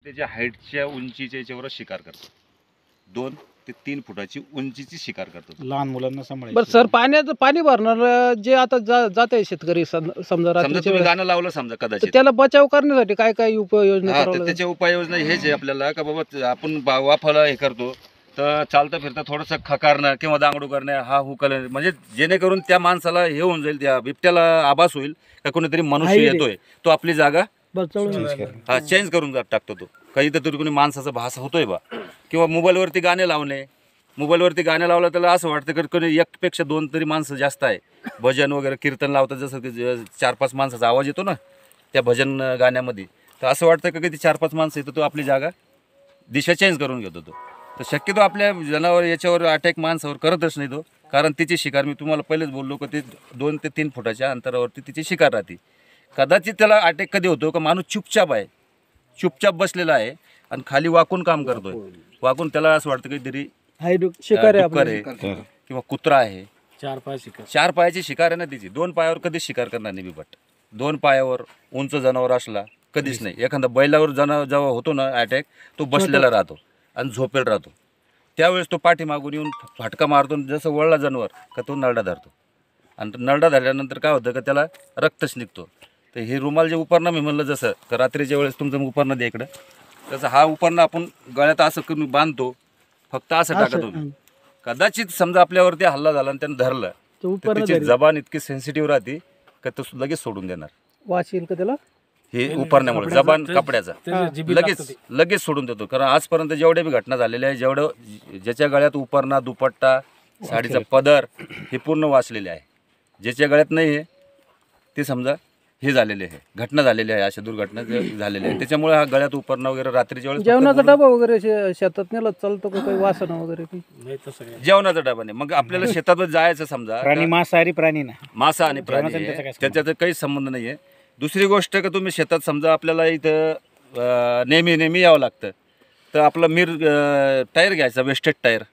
त्याच्या हाईटच्या उंचीच्या याच्यावर शिकार करतात. 2 ते 3 फुटाची उंचीची शिकार करतात. लहान मुलांना सांभाळायचं. बरं सर, पाणी भरणार जे आता जात आहे शेतकरी समजा समजा रात्रीच्या तुम्ही वेळेस, गाणं लावलं समजा तर कदाचित, त्याला बचाव करण्यासाठी काय काय उपाययोजना हा, करावं तर लागेल? त्याच्या उपाययोजना हेच आहे आपल्याला का बाबा आपण वाफाला हे करतो तर चालता फिरता थोडंसं खकारणं किंवा दांगडू करणं, हा हुकल, म्हणजे जेणेकरून त्या माणसाला हे होऊन जाईल, त्या बिबट्याला आभास होईल का कोणीतरी मनुष्य येतोय, तो आपली जागा हा चेंज करून टाकतो. तो काही तर कोणी माणसाचा भास होतोय बा, किंवा मोबाईलवरती गाणे लावणे. मोबाईलवरती गाणे लावलं त्याला असं वाटतं की कोणी एकपेक्षा 2 तरी माणसं जास्त आहे. भजन वगैरे कीर्तन लावतात, जसं की 4-5 माणसाचा आवाज येतो ना त्या भजन गाण्यामध्ये, तर असं वाटतं की ते 4-5 माणसं येतो, तो आपली जागा दिशा चेंज करून घेतो. तो तर शक्यतो आपल्या जनावर याच्यावर अटॅक माणसावर करतच नाही तो, कारण तिची शिकार मी तुम्हाला पहिलेच बोललो की ते 2 ते 3 फुटाच्या अंतरावरती तिची शिकार राहते. कदाचित त्याला अटॅक कधी होतो का माणूस चुपचाप आहे, चुपचाप बसलेला आहे आणि खाली वाकून काम करतोय. वाकून त्याला असं वाटतं काहीतरी शिकार डुक्कर आहे किंवा कुत्रा आहे. 4 पायाची शिकार आहे ना तिची. 2 पायावर कधीच शिकार करणार नाही बिबट. 2 पायावर उंच जनावर असला कधीच नाही. एखादा बैलावर जेव्हा होतो ना अटॅक, तो बसलेला राहतो आणि झोपेल राहतो. त्यावेळेस तो पाठीमागून येऊन फाटका मारतो, जसं वळला जनावर का तो नरडा धरतो, आणि नरडा धरल्यानंतर काय होतं का त्याला रक्तच निघतो. तर हे रुमाल जे उपरणं मी म्हणलं, जसं का रात्रीच्या वेळेस तुमचं उपरणं द्या इकडं, तसं हा उपरणं आपण गळ्यात असं करून बांधतो, फक्त असं टाकतो. कदाचित समजा आपल्यावरती हल्ला झाला आणि त्यानं धरलं तर त्याची जबान इतकी सेन्सिटिव्ह राहते का तो लगेच सोडून देणार. वास येईल का त्याला? हे उपरण्यामुळे जबान कपड्याचा लगेच सोडून देतो. कारण आजपर्यंत जेवढ्या बी घटना झालेल्या आहे, ज्याच्या गळ्यात उपरणा, दुपट्टा, साडीचा पदर हे पूर्ण वाचलेले आहे. ज्याच्या गळ्यात नाही आहे ते समजा हे झालेले आहे, घटना झालेली आहे, अशा दुर्घटना झालेल्या आहे. त्याच्यामुळे हा गळ्यात उपरणं वगैरे रात्रीच्या वेळेस जेवणाचा डबा वगैरे शेतात नेला चालतो का? काही वासना वगैरे जेवणाचा डबा नाही. मग आपल्याला शेतात जायचं समजा, प्राणी मांसाहारी प्राणी ना, मासा आणि प्राणी आहे, त्याच्यात काही संबंध नाही आहे. दुसरी गोष्ट का तुम्ही शेतात समजा आपल्याला इथं नेहमी यावं लागतं, तर आपला टायर घ्यायचा, वेस्टेड टायर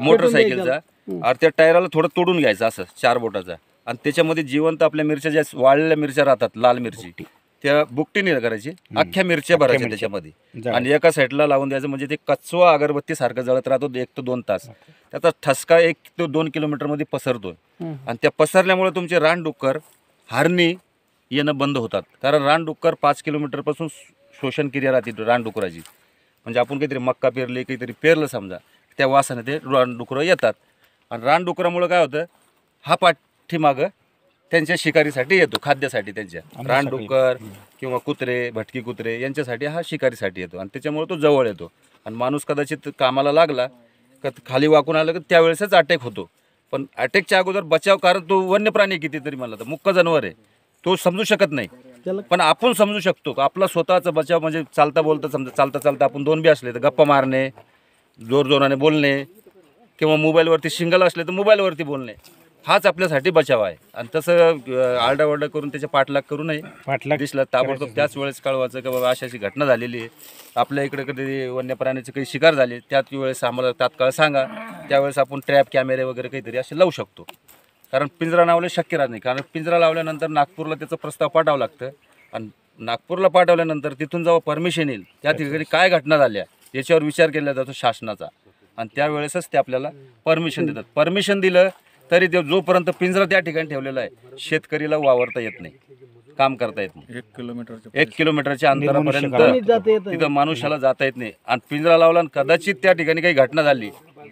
मोटरसायकलचा, आणि त्या टायराला थोडं तोडून घ्यायचं असं 4 बोटाचा, आणि त्याच्यामध्ये जिवंत आपल्या मिरच्या ज्या वाळलेल्या मिरच्या राहतात, लाल मिरची, त्या बुकटीने करायची, अख्ख्या मिरच्या भरायच्या त्याच्यामध्ये आणि एका साईडला लावून द्यायचं. म्हणजे ते कचवा अगरबत्ती सारखं जळत राहतो 1 ते 2 तास. त्याचा ठसका 1 ते 2 किलोमीटरमध्ये पसरतो, आणि त्या पसरल्यामुळे तुमचे रानडुक्कर, हरणी येणं बंद होतात. कारण रानडुक्कर 5 किलोमीटरपासून शोषण क्रिया राहते रानडुकराची. म्हणजे आपण काहीतरी मक्का पेरले, काहीतरी पेरलं समजा, त्या वासाने ते रानडुकरं येतात, आणि रानडुकरामुळे काय होतं, हा पाठीमागं त्यांच्या शिकारीसाठी येतो, खाद्यासाठी. त्यांच्या रानडुक्कर किंवा कुत्रे, भटकी कुत्रे यांच्यासाठी हा शिकारीसाठी येतो, आणि त्याच्यामुळे तो जवळ येतो. आणि माणूस कदाचित कामाला लागला का खाली वाकून आलं की त्यावेळेसच अटॅक होतो. पण अटॅकच्या अगोदर बचाव, कारण तो वन्य प्राणी कितीतरी म्हणला तर मुक्क जनावर आहे, तो समजू शकत नाही. पण आपण समजू शकतो का आपला स्वतःचा बचाव. म्हणजे चालता बोलता समजा, चालता आपण 2 बी असले तर गप्पा मारणे, जोराने बोलणे, किंवा मोबाईलवरती शिंगल असले तर मोबाईलवरती बोलणे, हाच आपल्यासाठी बचाव आहे. आणि तसं आरडाओरडा करून त्याच्या पाठलाग करू नये. दिसलं ताबडतोब त्याच वेळेस कळवायचं की बाबा अशी घटना झालेली आहे, आपल्या इकडे कधी वन्य प्राण्याची काही शिकार झाली, त्याच वेळेस आम्हाला तात्काळ सांगा. त्यावेळेस आपण ट्रॅप कॅमेरे वगैरे काहीतरी असे लावू शकतो. कारण पिंजरा लावले शक्य राहत नाही, कारण पिंजरा लावल्यानंतर नागपूरला त्याचा प्रस्ताव पाठवावा लागतं, आणि नागपूरला पाठवल्यानंतर तिथून जेव्हा परमिशन येईल, त्या ठिकाणी काय घटना झाल्या याच्यावर विचार केला जातो शासनाचा, आणि त्यावेळेसच ते आपल्याला परमिशन देतात. परमिशन दिलं तरी ते जोपर्यंत पिंजरा त्या ठिकाणी ठेवलेला आहे, शेतकरीला वावरता येत नाही, काम करता येत नाही. 1 किलोमीटरच्या अंतरापर्यंत तिथं मनुष्याला जाता येत नाही. आणि पिंजरा लावला आणि कदाचित त्या ठिकाणी काही घटना झाली,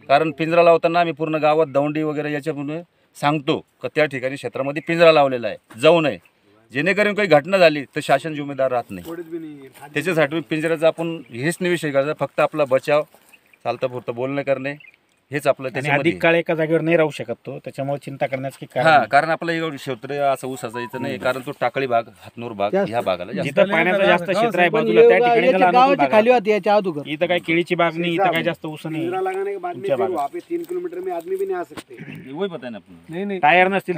कारण पिंजरा लावताना आम्ही पूर्ण गावात दौंडी वगैरे याच्यामुळे सांगतो का त्या ठिकाणी क्षेत्रामध्ये पिंजरा लावलेला आहे, जाऊ नये. जेणेकरून काही घटना झाली तर शासन जिम्मेदार राहत नाही. त्याच्यासाठी पिंजऱ्याचा आपण हेच नाही विषय करायचा, फक्त आपला बचाव, चालता पुरतं बोलणं करणे, हेच आपलं. त्याच्यामध्ये अधिक काळ एका जागेवर नाही राहू शकत तो, त्याच्यामुळे चिंता करण्याचं की कारण कारण आपलं एवढं क्षेत्र असं ऊसाचं इथं नाही, कारण तो टाकळी भाग, हातनूर भाग ह्या भागाला जिथं पाण्याचं जास्त क्षेत्र आहे बाजूला, त्या ठिकाणी खाली होती याच्या अगोदर. इथं काय केळीची बाग नाही, इथं काय जास्त ऊस नाही. 3 किलोमीटर में आदमी भी नहीं आ सकते. वही पता है ना आपण. टायर नसतील